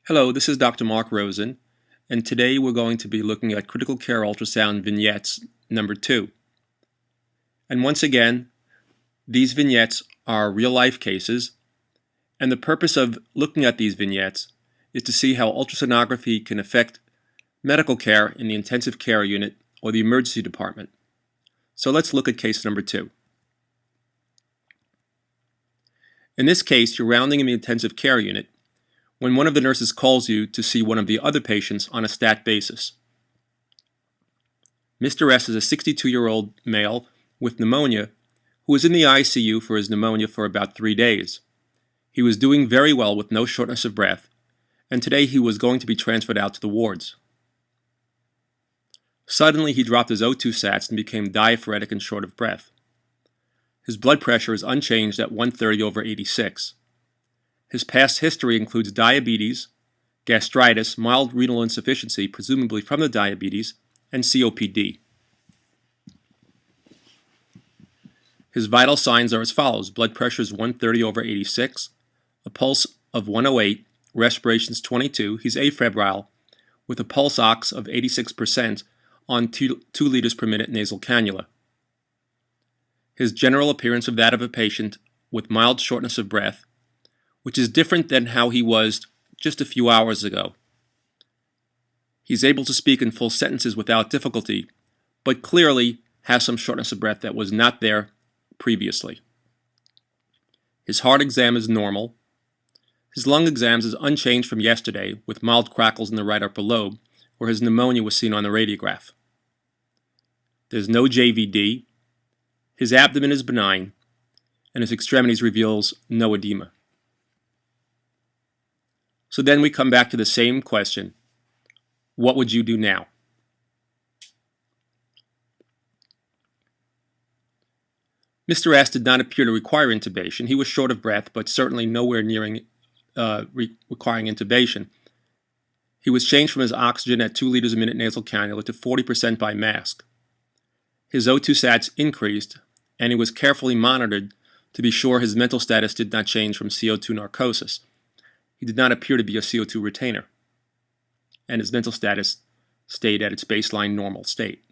Hello, this is Dr. Mark Rosen, and today we're going to be looking at critical care ultrasound vignettes number 2. And once again, these vignettes are real-life cases, and the purpose of looking at these vignettes is to see how ultrasonography can affect medical care in the intensive care unit or the emergency department. So let's look at case number 2. In this case, you're rounding in the intensive care unit when one of the nurses calls you to see one of the other patients on a stat basis. Mr. S is a 62-year-old male with pneumonia who was in the ICU for his pneumonia for about 3 days. He was doing very well with no shortness of breath, and today he was going to be transferred out to the wards. Suddenly he dropped his O2 sats and became diaphoretic and short of breath. His blood pressure is unchanged at 130/86. His past history includes diabetes, gastritis, mild renal insufficiency, presumably from the diabetes, and COPD. His vital signs are as follows. Blood pressure is 130/86, a pulse of 108, respirations 22. He's afebrile with a pulse ox of 86% on 2 liters per minute nasal cannula. His general appearance of that of a patient with mild shortness of breath, which is different than how he was just a few hours ago. He's able to speak in full sentences without difficulty, but clearly has some shortness of breath that was not there previously. His heart exam is normal. His lung exams is unchanged from yesterday, with mild crackles in the right upper lobe, where his pneumonia was seen on the radiograph. There's no JVD. His abdomen is benign, and his extremities reveals no edema. So then we come back to the same question. What would you do now? Mr. S did not appear to require intubation. He was short of breath, but certainly nowhere nearing requiring intubation. He was changed from his oxygen at 2 liters a minute nasal cannula to 40% by mask. His O2 sats increased, and he was carefully monitored to be sure his mental status did not change from CO2 narcosis. He did not appear to be a CO2 retainer, and his mental status stayed at its baseline normal state.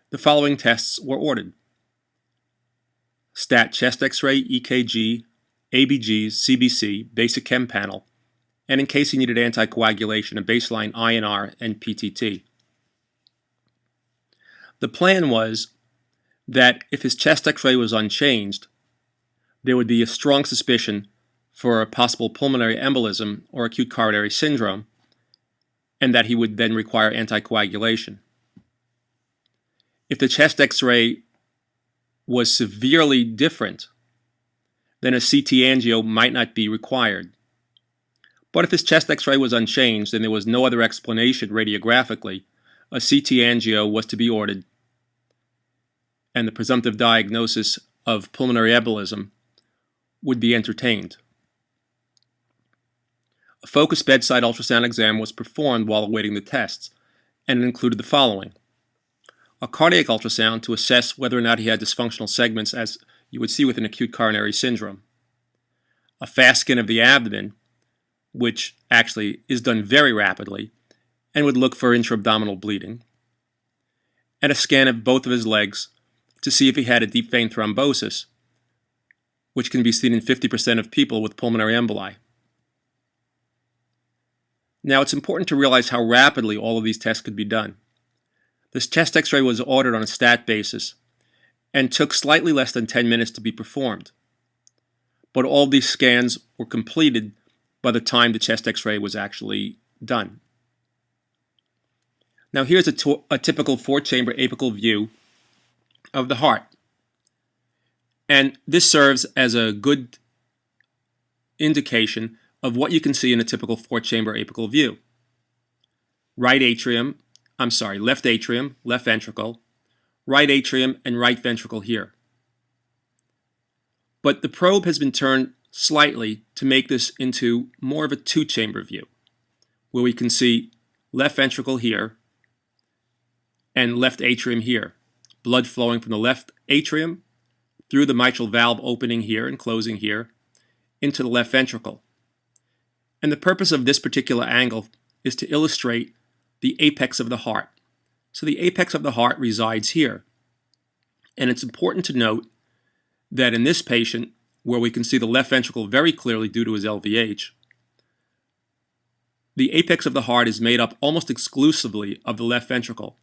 The following tests were ordered: stat chest x-ray, EKG, ABGs, CBC, basic chem panel, and in case he needed anticoagulation, a baseline INR and PTT. The plan was that if his chest x-ray was unchanged, there would be a strong suspicion for a possible pulmonary embolism or acute coronary syndrome, and that he would then require anticoagulation. If the chest x-ray was severely different, then a CT angio might not be required. But if his chest x-ray was unchanged and there was no other explanation radiographically, a CT angio was to be ordered, and the presumptive diagnosis of pulmonary embolism would be entertained. A focused bedside ultrasound exam was performed while awaiting the tests, and it included the following: a cardiac ultrasound to assess whether or not he had dysfunctional segments, as you would see with an acute coronary syndrome, a fast scan of the abdomen, which actually is done very rapidly and would look for intra-abdominal bleeding, and a scan of both of his legs to see if he had a deep vein thrombosis, which can be seen in 50% of people with pulmonary emboli. Now, it's important to realize how rapidly all of these tests could be done. This chest x-ray was ordered on a stat basis and took slightly less than 10 minutes to be performed. But all these scans were completed by the time the chest x-ray was actually done. Now here's a typical 4-chamber apical view of the heart. And this serves as a good indication of what you can see in a typical 4-chamber apical view. Left atrium, left ventricle, right atrium, and right ventricle here. But the probe has been turned slightly to make this into more of a 2-chamber view, where we can see left ventricle here and left atrium here. Blood flowing from the left atrium through the mitral valve opening here and closing here into the left ventricle. And the purpose of this particular angle is to illustrate the apex of the heart. So the apex of the heart resides here. And it's important to note that in this patient, where we can see the left ventricle very clearly due to his LVH, the apex of the heart is made up almost exclusively of the left ventricle.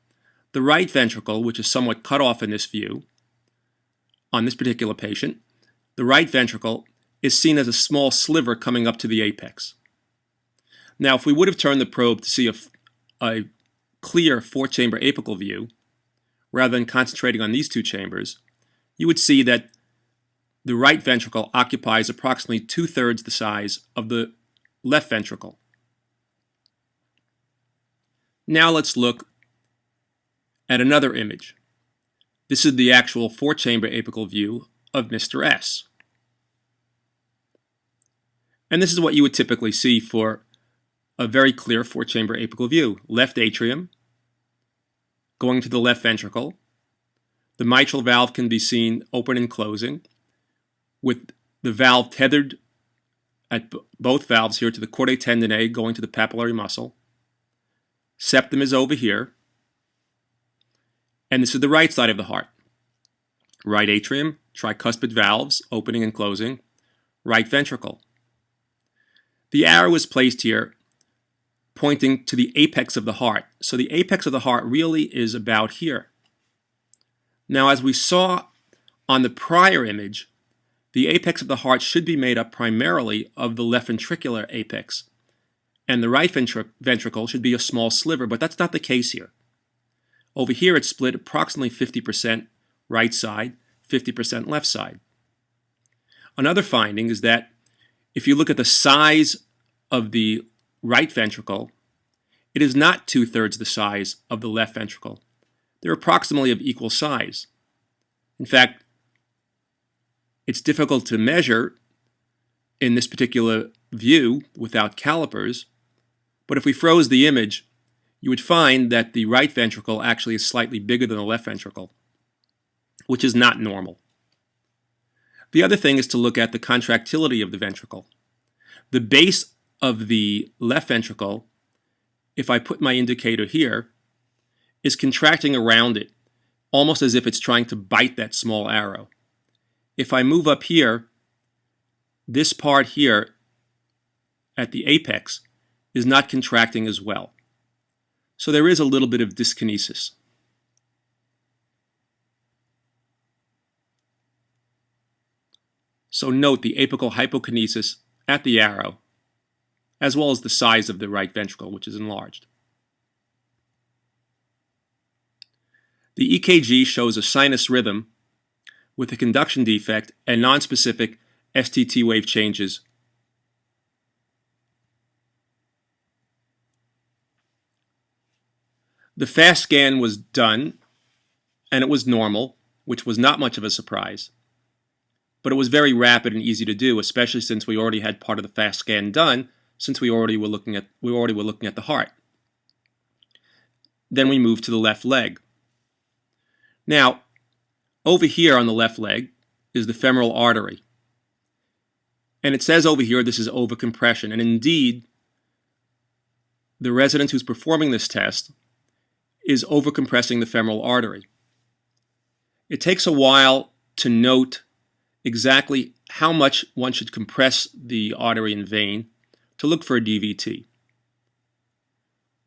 The right ventricle, which is somewhat cut off in this view, on this particular patient, the right ventricle is seen as a small sliver coming up to the apex. Now, if we would have turned the probe to see a clear four-chamber apical view, rather than concentrating on these two chambers, you would see that the right ventricle occupies approximately 2/3 the size of the left ventricle. Now let's look at another image. This is the actual four-chamber apical view of Mr. S. And this is what you would typically see for a very clear four-chamber apical view. Left atrium, going to the left ventricle. The mitral valve can be seen open and closing, with the valve tethered at both valves here to the chordae tendineae going to the papillary muscle. Septum is over here. And this is the right side of the heart. Right atrium, tricuspid valves opening and closing, right ventricle. The arrow is placed here pointing to the apex of the heart. So the apex of the heart really is about here. Now, as we saw on the prior image, the apex of the heart should be made up primarily of the left ventricular apex, and the right ventricle should be a small sliver, but that's not the case here. Over here, it's split approximately 50% right side, 50% left side. Another finding is that if you look at the size of the right ventricle, it is not 2/3 the size of the left ventricle. They're approximately of equal size. In fact, it's difficult to measure in this particular view without calipers, but if we froze the image, you would find that the right ventricle actually is slightly bigger than the left ventricle, which is not normal. The other thing is to look at the contractility of the ventricle. The base of the left ventricle, if I put my indicator here, is contracting around it, almost as if it's trying to bite that small arrow. If I move up here, this part here at the apex is not contracting as well. So there is a little bit of dyskinesis. So note the apical hypokinesis at the arrow, as well as the size of the right ventricle, which is enlarged. The EKG shows a sinus rhythm with a conduction defect and nonspecific STT wave changes. The fast scan was done, and it was normal, which was not much of a surprise. But it was very rapid and easy to do, especially since we already had part of the fast scan done, since we already were looking at the heart. Then we moved to the left leg. Now, over here on the left leg is the femoral artery. And it says over here this is overcompression. And indeed, the resident who's performing this test is overcompressing the femoral artery. It takes a while to note exactly how much one should compress the artery and vein to look for a DVT.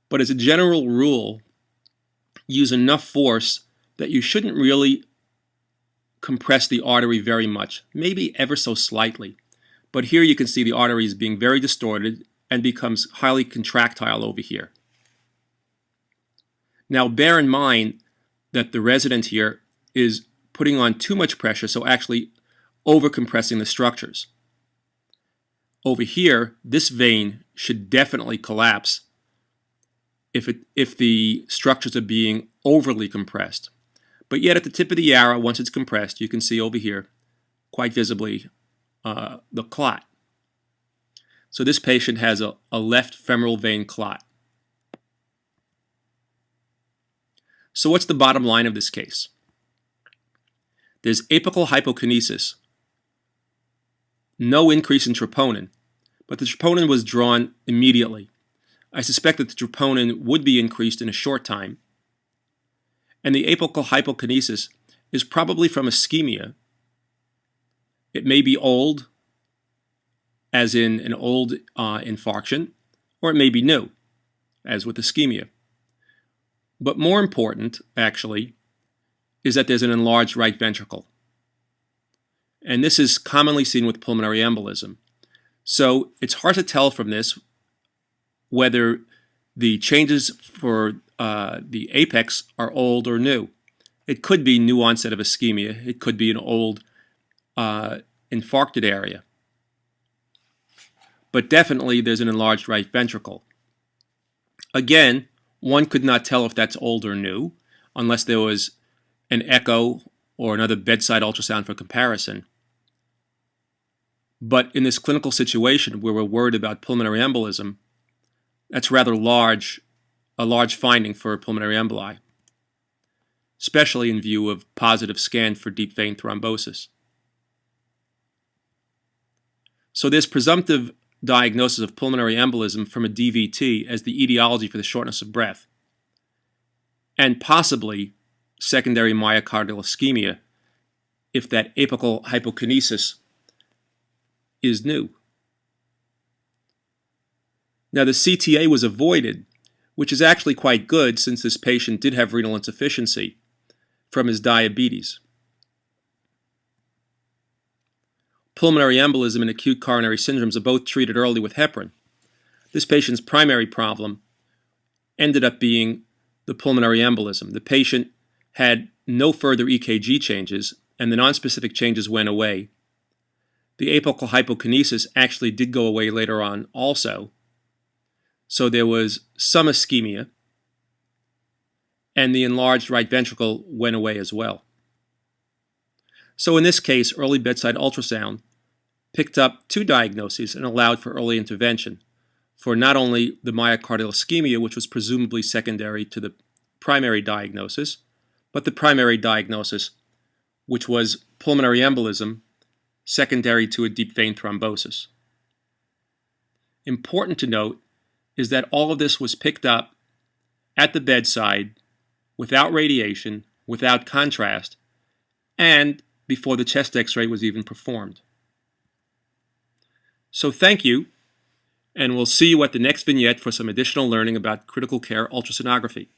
But as a general rule, use enough force that you shouldn't really compress the artery very much, maybe ever so slightly. But here you can see the artery is being very distorted and becomes highly contractile over here. Now bear in mind that the resident here is putting on too much pressure, so actually overcompressing the structures. Over here, this vein should definitely collapse if the structures are being overly compressed. But yet at the tip of the arrow, once it's compressed, you can see over here quite visibly the clot. So this patient has a left femoral vein clot. So what's the bottom line of this case? There's apical hypokinesis, no increase in troponin, but the troponin was drawn immediately. I suspect that the troponin would be increased in a short time, and the apical hypokinesis is probably from ischemia. It may be old, as in an old infarction, or it may be new, as with ischemia. But more important, actually, is that there's an enlarged right ventricle. And this is commonly seen with pulmonary embolism. So it's hard to tell from this whether the changes for the apex are old or new. It could be new onset of ischemia. It could be an old infarcted area. But definitely there's an enlarged right ventricle. Again, one could not tell if that's old or new unless there was an echo or another bedside ultrasound for comparison. But in this clinical situation where we're worried about pulmonary embolism, that's rather a large finding for a pulmonary emboli, especially in view of positive scan for deep vein thrombosis. So there's presumptive diagnosis of pulmonary embolism from a DVT as the etiology for the shortness of breath, and possibly secondary myocardial ischemia if that apical hypokinesis is new. Now the CTA was avoided, which is actually quite good since this patient did have renal insufficiency from his diabetes. Pulmonary embolism and acute coronary syndromes are both treated early with heparin. This patient's primary problem ended up being the pulmonary embolism. The patient had no further EKG changes, and the nonspecific changes went away. The apical hypokinesis actually did go away later on also. So there was some ischemia, and the enlarged right ventricle went away as well. So in this case, early bedside ultrasound picked up two diagnoses and allowed for early intervention for not only the myocardial ischemia, which was presumably secondary to the primary diagnosis, but the primary diagnosis, which was pulmonary embolism secondary to a deep vein thrombosis. Important to note is that all of this was picked up at the bedside without radiation, without contrast, and before the chest X-ray was even performed. So thank you, and we'll see you at the next vignette for some additional learning about critical care ultrasonography.